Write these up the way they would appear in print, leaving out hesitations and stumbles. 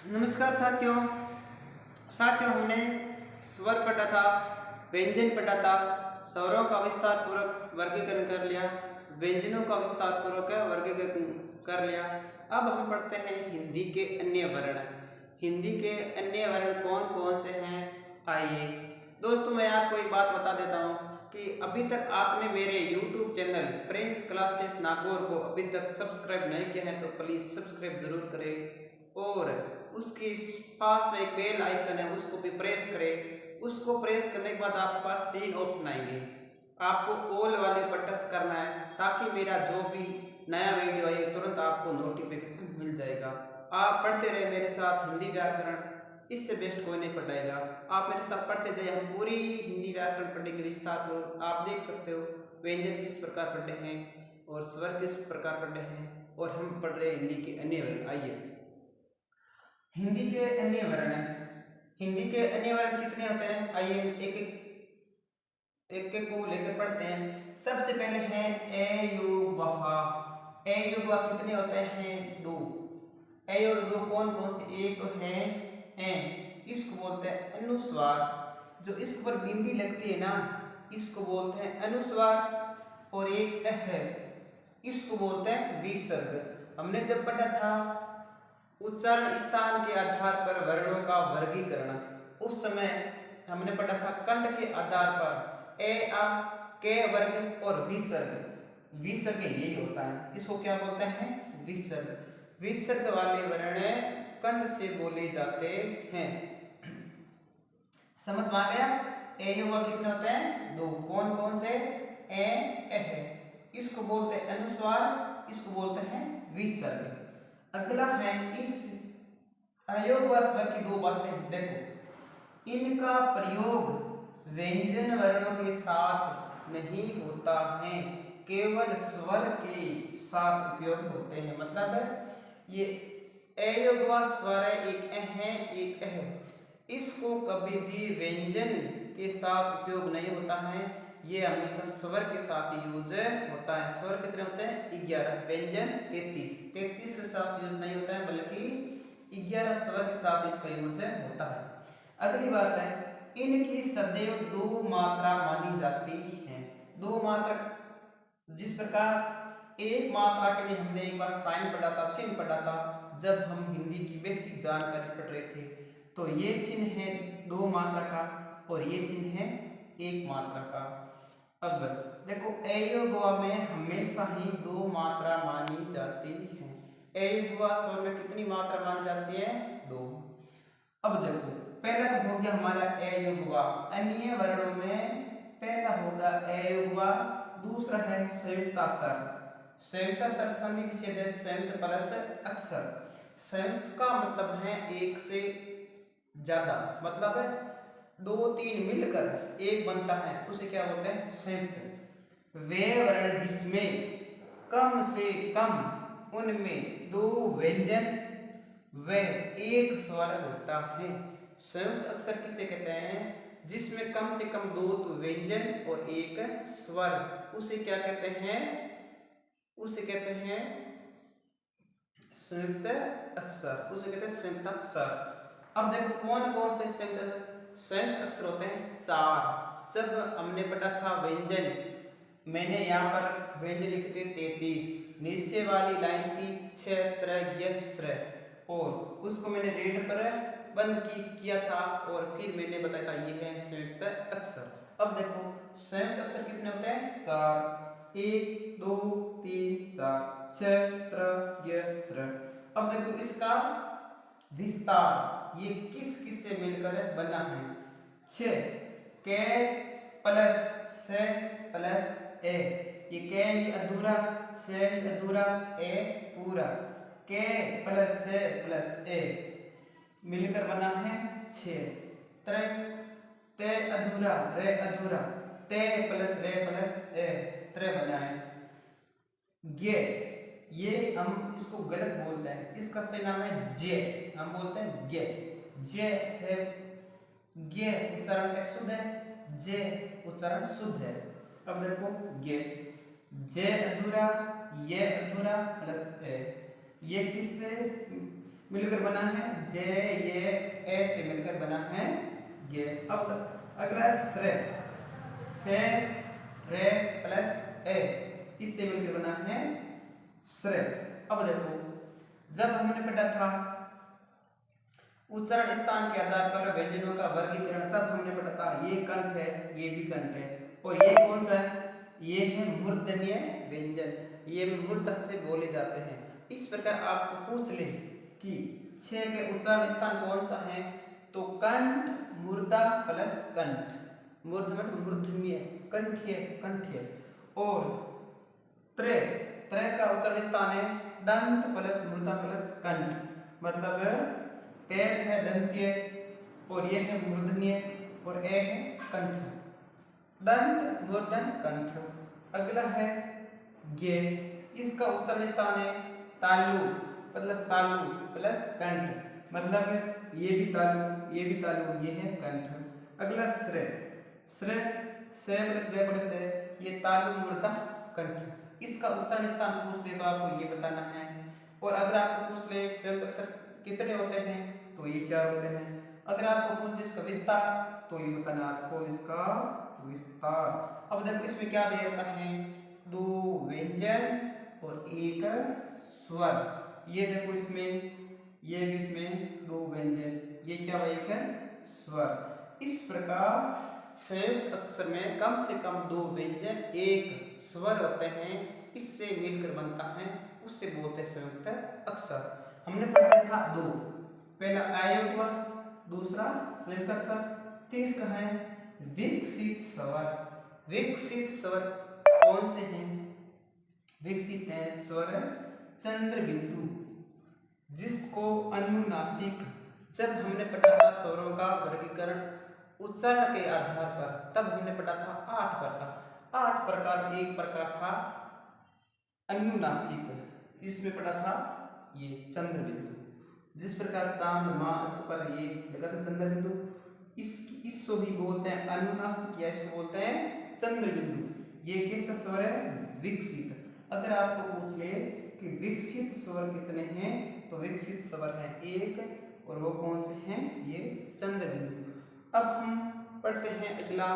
नमस्कार साथियों। हमने स्वर पढ़ा था, व्यंजन पढ़ा था, स्वरों का विस्तार पूर्वक वर्गीकरण कर लिया, व्यंजनों का विस्तार पूर्वक वर्गीकरण कर लिया। अब हम पढ़ते हैं हिंदी के अन्य वर्ण। हिंदी के अन्य वर्ण कौन कौन से हैं, आइए दोस्तों मैं आपको एक बात बता देता हूँ कि अभी तक आपने मेरे YouTube channel Prince classes Nagaur को अभी तक सब्सक्राइब नहीं किया है तो प्लीज़ सब्सक्राइब जरूर करें और उसके पास में एक बेल आइकन है उसको भी प्रेस करें। उसको प्रेस करने के बाद आपके पास 3 ऑप्शन आएंगे, आपको ऑल वाले पर टच करना है ताकि मेरा जो भी नया वीडियो आए तुरंत आपको नोटिफिकेशन मिल जाएगा। आप पढ़ते रहे मेरे साथ हिंदी व्याकरण, इससे बेस्ट कोई नहीं पढ़ाएगा। आप मेरे साथ पढ़ते जाइए, हम पूरी हिंदी व्याकरण पढ़ेंगे विस्तार पूर्वक। आप देख सकते हो व्यंजन किस प्रकार पढ़े हैं और स्वर किस प्रकार पढ़े हैं और हम पढ़ रहे हैं हिंदी के अन्य वर्ण। आइए हिंदी के अन्य वर्ण। हिंदी के अन्य वर्ण कितने होते हैं, आइए एक एक को लेकर पढ़ते हैं। सबसे पहले है ए योग वहा। ए योग वहा कितने होते हैं, 2। ए योग 2 कौन कौन से, एक तो है ए, इसको बोलते हैं अनुस्वार। जो इसके ऊपर बिंदी लगती है ना इसको बोलते हैं अनुस्वार। और एक है इसको बोलते हैं विसर्ग। हमने जब पढ़ा था उच्चारण स्थान के आधार पर वर्णों का वर्गीकरण, उस समय हमने पढ़ा था कंठ के आधार पर ए आ के वर्ग और विसर्ग। विसर्ग यही होता है, इसको क्या बोलते हैं, विसर्ग। विसर्ग वाले वर्ण कंठ से बोले जाते हैं। समझ में आ गया। ए युवा कितने होते हैं, 2। कौन कौन से, ए है, इसको बोलते हैं अनुस्वार, इसको बोलते हैं विसर्ग। अगला है इस अयोग व स्वर की 2 बातें देखो। इनका प्रयोग व्यंजन वर्णों के साथ नहीं होता है, केवल स्वर के साथ उपयोग होते हैं। मतलब ये अयोग व स्वर है, एक है एक है, इसको कभी भी व्यंजन के साथ उपयोग नहीं होता है, ये हमेशा स्वर के साथ यूज होता है। स्वर कितने होते हैं, 11, व्यंजन 33। 33 के साथ यूज नहीं होता है बल्कि 11 स्वर के साथ इसका यूज होता है। अगली बात है इनकी सदैव 2 मात्रा मानी जाती है। 2 मात्रा, जिस प्रकार एक मात्रा के लिए हमने एक बार साइन पढ़ा था, चिन्ह पढ़ा था जब हम हिंदी की बेसिक जानकारी पढ़ रहे थे, तो ये चिन्ह है 2 मात्रा का और ये चिन्ह है 1 मात्रा का। अब देखो ए योग में हमेशा ही 2 मात्रा मानी जाती है। ए योग स्वर में कितनी मात्रा मानी जाती है, 2। अब देखो पहला तो हो गया हमारा ए योग, अन्य वर्णों में पहला होगा ए योग, दूसरा है संयुक्ताक्षर। संयुक्ताक्षर संधि विच्छेद है संयुक्त प्लस अक्षर। संयुक्त का मतलब है एक से ज्यादा, मतलब 2-3 मिलकर एक बनता है, उसे क्या बोलते हैं, संयुक्त। वे वर्ण जिसमें कम से कम उनमें 2 व्यंजन व 1 स्वर होता है। संयुक्त अक्षर किसे कहते हैं, जिसमें कम से कम 2 तो व्यंजन और 1 स्वर, उसे क्या कहते हैं, उसे कहते हैं संयुक्त अक्षर, उसे कहते हैं संयुक्त अक्षर। अब देखो कौन कौन से संयुक्त अक्षर होते हैं, 4। जब हमने पढ़ा था व्यंजन, मैंने यहाँ पर व्यंजन लिखे थे 33, नीचे वाली लाइन थी क्षेत्र और उसको मैंने रेड पर बंद किया था और फिर मैंने बताया था ये है संयुक्त अक्षर। अब देखो संयुक्त अक्षर कितने होते हैं, 4। 1 2 3 4 क्षेत्र। अब देखो इसका विस्तार, ये किस किस से मिलकर बना है, 6 के प्लस से प्लस ए, ये के ही अधूरा, से ही अधूरा, ए पूरा, के प्लस से प्लस ए मिलकर बना है 6। ते अधूरा, रे अधूरा, ते प्लस रे प्लस ए, त्रे बना है। ये हम इसको गलत बोलते हैं, इसका सही नाम है जे, हम बोलते हैं गे। जे है, गे उच्चारण शुद्ध है, जे उच्चारण शुद्ध है। अब देखो गे, जे अधूरा, ये अधूरा प्लस ए, ये किससे मिलकर बना है जे, ये ए से मिलकर बना है ये। अब अगला श्रे, से रे प्लस ए, इससे मिलकर बना है श्रे। अब देखो जब हमने पढ़ा था उच्चारण स्थान के आधार पर व्यंजनों का वर्गीकरण, तब हमने पढ़ा था ये कंठ है, ये भी कंठ है, और ये कौन सा है, ये है मूर्धन्य व्यंजन, ये मूर्धन्य से बोले जाते हैं। इस प्रकार आपको पूछ ले कि छह के उच्चारण स्थान कौन सा है, तो कंठ, मूर्धा प्लस कंठ, मूर्धन्य मूर्धन्य, कंठ्य कंठ्य, और त्रे, त्रे का उच्चारण स्थान है दंत प्लस मूर्धा प्लस कंठ, मतलब तेज है दंत्य, और ये है मूर्धन्य, और ए है कंठ, दंत मूर्धन कंठ। अगला है गे, इसका उच्चारण स्थान है तालु प्लस कंठ, मतलब ये भी तालु, ये भी तालु, ये है कंठ। अगला श्रे, श्रे से प्लस है, ये तालु मूर्धा कंठ, इसका उच्चारण स्थान पूछ ले तो आपको ये बताना है। और अगर आपको पूछ ले संयुक्त अक्षर कितने होते हैं, तो ये 4 होते हैं। अगर आपको पूछ ले इसका विस्तार, तो ये बताना आपको इसका विस्तार। अब देखो इसमें क्या दे रखा है, 2 व्यंजन और 1 स्वर, ये देखो इसमें, ये भी इसमें 2 व्यंजन, ये क्या भाई 1 स्वर। इस प्रकार संयुक्त अक्षर में कम से कम 2 व्यंजन 1 स्वर होते हैं, इससे मिलकर बनता है, उससे बोलते हैं संयुक्त अक्षर। हमने पढ़ा था 2, पहला अयोग्य, दूसरा संयुक्त अक्षर, तीसरा है विकसित स्वर। विकसित स्वर कौन से हैं, विकसित है स्वर चंद्र बिंदु, जिसको अनुनासिक, जब हमने पढ़ा था स्वरों का वर्गीकरण उच्चारण के आधार पर, तब हमने पढ़ा था 8 प्रकार। 8 प्रकार, एक प्रकार था अनुनासिक, इसमें पढ़ा था ये चंद्र बिंदु, जिस प्रकार चांद माँ इसके ऊपर ये लगा था चंद्र बिंदु, इसको भी बोलते हैं अनुनासिक, या इसको बोलते हैं चंद्र बिंदु। ये कैसा स्वर है, विकसित। अगर आपको पूछ ले कि विकसित स्वर कितने हैं, तो विकसित स्वर है 1, और वो कौन से हैं, ये चंद्र बिंदु। अब हम पढ़ते हैं अगला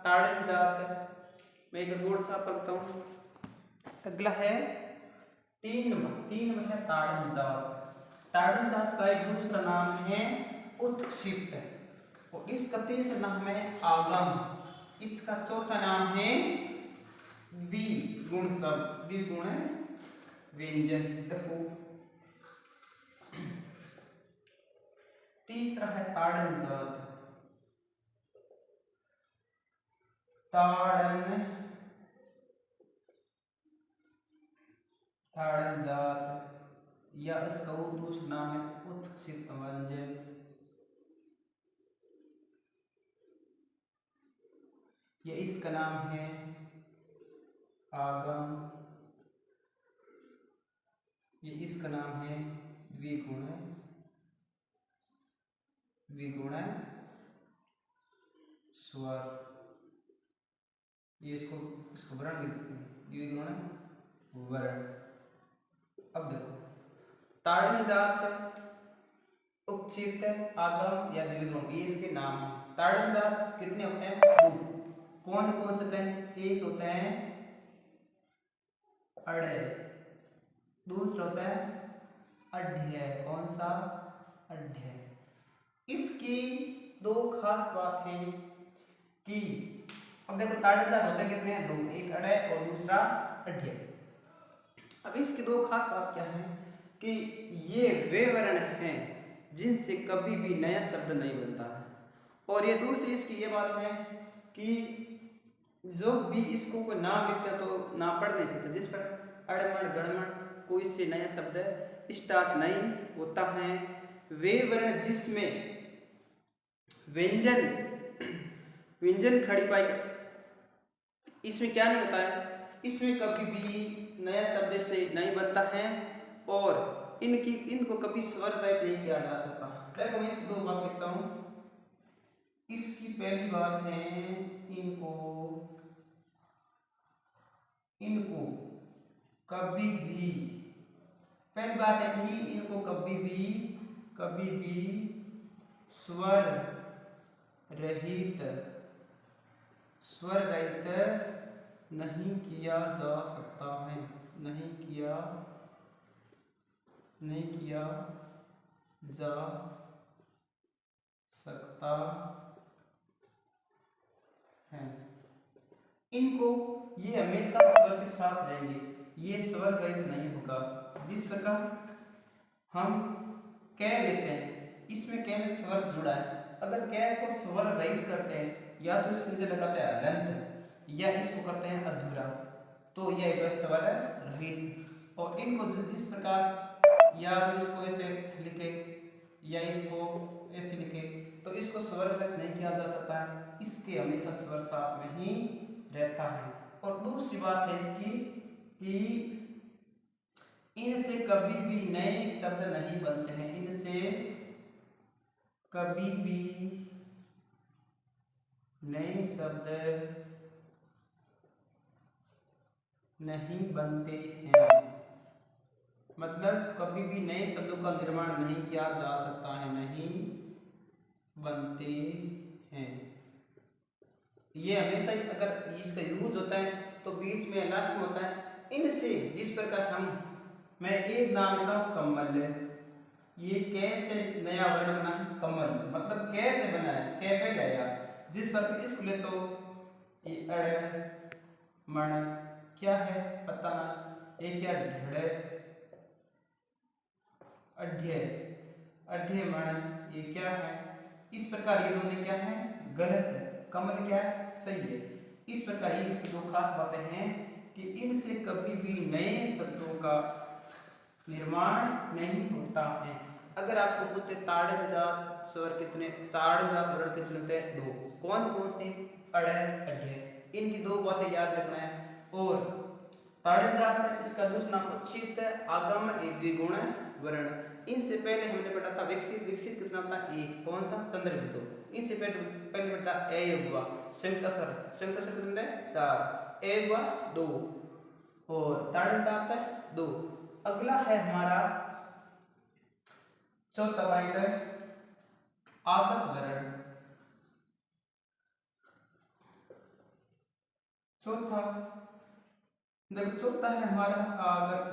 ताड़न जात, मैं एक बोर्ड सा पढ़ता हूँ। अगला है 3 है ताड़न जात। ताड़न जात का एक दूसरा नाम है उत्क्षिप्त, और इसका तीसरा नाम है आगम, इसका चौथा नाम है द्विगुण शब्द, द्विगुण व्यंजन। देखो तीसरा है ताड़न जात, ताड़न जात, या इसका दूसरा नाम है उत्क्षिप्त व्यंजन। ये इसका नाम है आगम, ये इसका नाम है द्विगुण स्वर, ये इसको वर्ण द्विगुण वर्ण। अब देखो ताड़न जात, उत्क्षिप्त, आगम या द्विगुण, ये इसके नाम है। ताड़न जात कितने होते हैं, 2। कौन कौन से होते हैं, एक होते हैं अड़े, दूसरा होता है अड्ढ्य, कौन सा, अड्ढ्य। इसकी 2 खास बात है कि अब देखो ताड़न जात होते हैं कितने हैं, 2, एक अड़े और दूसरा अड्ढ्य। अब इसकी 2 खास बात क्या है कि ये वे वर्ण हैं जिनसे कभी भी नया शब्द नहीं बनता है, और ये दूसरी इसकी ये बात है कि जो भी इसको कोई नाम लिखता है तो नाम पढ़ नहीं सकता, जिस पर अड़मण गणमण कोई से नया शब्द स्टार्ट नहीं होता है। वे वर्ण जिसमें व्यंजन खड़ी पाई, इसमें क्या नहीं होता है, इसमें कभी भी नया शब्द से नहीं बनता है, और इनको कभी स्वर रहित नहीं किया जा सकता। देखो मैं इसकी 2 बात लिखता हूं। इसकी पहली बात है इनको कभी भी, पहली बात है कि इनको कभी भी कभी भी स्वर रहित नहीं किया जा सकता है, नहीं किया जा सकता है। इनको ये हमेशा स्वर के साथ रहेंगे, ये स्वर रहित नहीं होगा। जिस प्रकार हम कै लेते हैं, इसमें कै में स्वर जुड़ा है, अगर कै को स्वर रहित करते हैं या तो इसको नीचे लगाते हैं हलंत या इसको करते हैं अधूरा, तो यह एक स्वर रहित। और इनको जिस प्रकार या तो इसको ऐसे लिखे या इसको ऐसे लिखे, तो इसको स्वर रहित नहीं किया जा सकता है, इसके हमेशा स्वर साथ में ही रहता है। और दूसरी बात है इसकी कि इनसे कभी भी नए शब्द नहीं बनते हैं, इनसे कभी भी नए शब्द नहीं बनते हैं, मतलब कभी भी नए शब्दों का निर्माण नहीं किया जा सकता है, नहीं बनते हैं। ये हमेशा ही अगर इसका यूज होता है तो बीच में लास्ट में होता है। इनसे जिस प्रकार मैं एक नाम लेता हूँ कमल, ये कैसे नया वर्ण बना है कमल, मतलब कैसे बना है, कै पहले आया। जिस पर इसको ले तो ये अड़ मण क्या है पता नहीं, ये क्या ढड़ अड्ढे मण ये क्या है। इस प्रकार ये दोनों क्या है गलत, कमल क्या है सही है। इस प्रकार ये इसकी दो खास बातें हैं कि इनसे कभी भी नए शब्दों का निर्माण नहीं होता है। अगर आपको पूछते ताड़नजात स्वर कितने, ताड़नजात वर्ण कितने होते हैं, दो। कौन कौन से, अड़ अड्ढे, इनकी दो बातें याद रखना है। और ताड़नजात इसका दूसरा नाम उच्छित आगम द्विगुण वर्ण। इनसे पहले हमने पढ़ा था विकसित, विकसित कितना था एक, कौन सा चंद्रबिंदु। इनसे पहले पढ़ा ए युग्वा, संयुक्त स्वर, संयुक्त स्वर कितने चार, ए युग्वा दो और ताड़नजात दो। अगला है हमारा चौथा पॉइंट है आगत वर्ण। चौथा देखो, चौथा है हमारा आगत,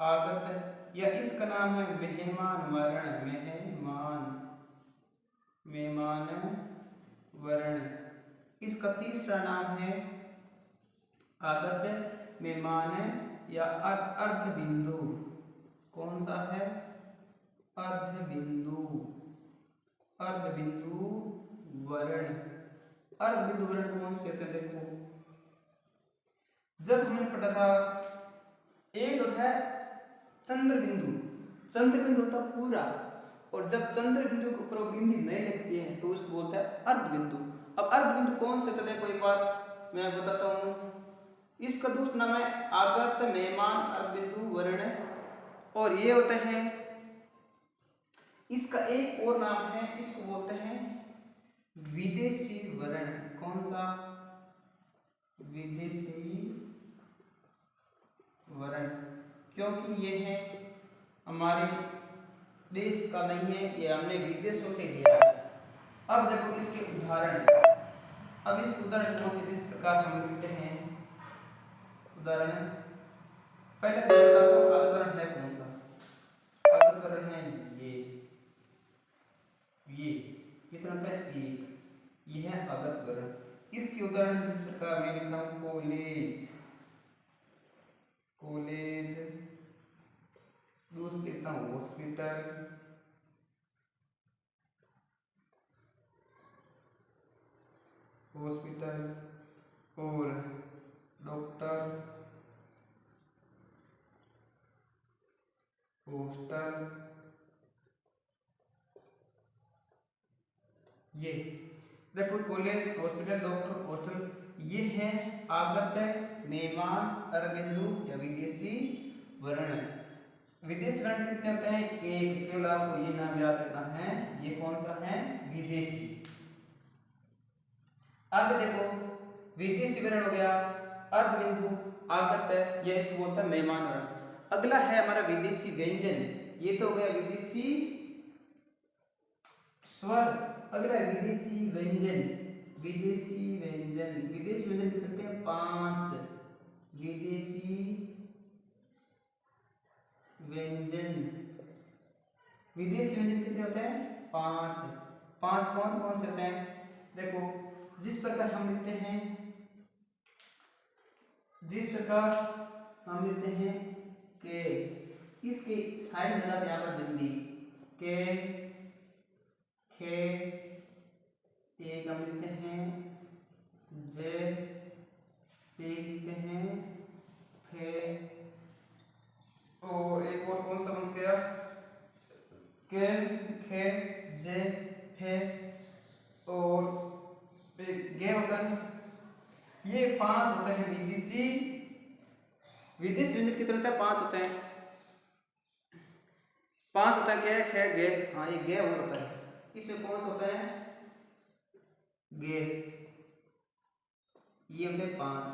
आगत या इसका नाम है मेहमान वर्ण, मेहमान वर्ण। इसका तीसरा नाम है आगत मेहमान या अर्ध बिंदु। कौन सा है अर्ध बिंदु, अर्ध बिंदु वर्ण। अर्ध बिंदु वर्ण कौन से होते हैं, देखो जब हमने पढ़ा था एक होता है चंद्र बिंदु, चंद्र बिंदु होता पूरा, और जब चंद्र बिंदु के ऊपर बिंदी नहीं लगती है तो उसको बोलता है अर्ध बिंदु। अब अर्ध बिंदु कौन से होते हैं, कोई बात मैं बताता हूँ। इसका दूसरा नाम है आगत मेहमान अर्ध बिंदु वर्ण, और ये होते हैं, इसका एक और नाम है, इसको बोलते हैं विदेशी वर्ण। कौन सा, विदेशी वर्ण, क्योंकि ये है हमारे देश का नहीं है, ये हमने विदेशों से लिया है। अब देखो इसके उदाहरण, अब इस उदाहरण कौन से, जिस प्रकार हम लिखते हैं उदाहरण, पहले तो बताता हूँ उदाहरण है कौन सा। उदाहरण है ये कितना होता है एक, ये है अगत वर्ण। इसके उदाहरण जिस प्रकार मैं लिखता हूँ कॉलेज, कॉलेज, दूसरी लिखता हूँ हॉस्पिटल, हॉस्पिटल, और डॉक्टर, हॉस्टल। ये देखो कॉलेज, हॉस्पिटल, डॉक्टर, हॉस्टल, ये है आगत मेहमान अरबिंदु या विदेशी वर्ण। विदेशी वर्ण कितने होते हैं, एक, केवल आपको ये नाम याद रखना है, ये कौन सा है विदेशी। आगे देखो विदेशी वर्ण हो गया अर्धबिंदु, आगत है, यह इसको बोलता है मेहमान वर्ण। अगला है हमारा विदेशी व्यंजन। ये तो हो गया विदेशी स्वर। अगला विदेशी व्यंजन। विदेशी व्यंजन, विदेशी व्यंजन कितने होते हैं? 5 विदेशी व्यंजन। विदेशी व्यंजन कितने होते हैं? 5। 5 कौन कौन से होते हैं? देखो, जिस प्रकार हम लिखते हैं, जिस प्रकार हम लिखते हैं के, इसके साइड लगाते हैं यहाँ पर बिंदी के, खे, एक हम लिखते हैं जे, एक लिखते हैं फे, और एक और कौन सा बच गया? के, खे, जे, फे, और एक गे होता है। ये 5 होते हैं विदेशी व्यंजन। कितने होते हैं? 5 होते हैं। 5 होता है, गे, खे, गे। हाँ, ये गे और होता है। इसमें कौन सा होता है? गे। ये होते हैं 5।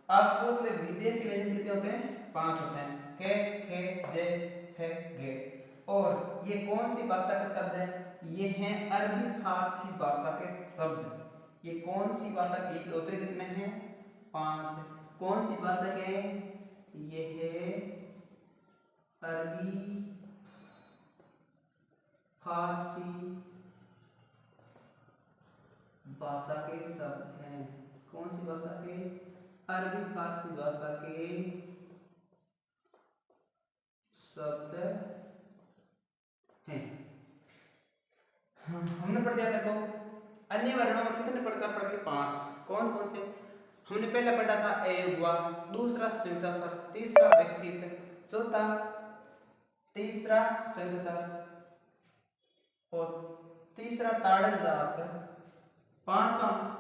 आप पूछ ले विदेशी व्यंजन कितने होते हैं? 5 होते हैं। के, खे, जे, फे, गे। और ये कौन सी भाषा के शब्द हैं? ये हैं अरबी फारसी भाषा के शब्द। ये कौन सी भाषा के? एक होते कितने हैं? 5। कौन सी भाषा के? ये है अरबी फारसी भाषा के शब्द हैं। कौन सी भाषा के? अरबी फारसी भाषा के शब्द हैं। हमने पढ़ दिया। देखो, अन्य वर्णों में कितने प्रकार पढ़ गए? 5। कौन कौन से? हमने पहले पढ़ा था ए हुआ, दूसरा संयुक्त स्वर, तीसरा विकसित, चौथा तीसरा संयुक्त स्वर, और तीसरा ताड़न जात, 5वां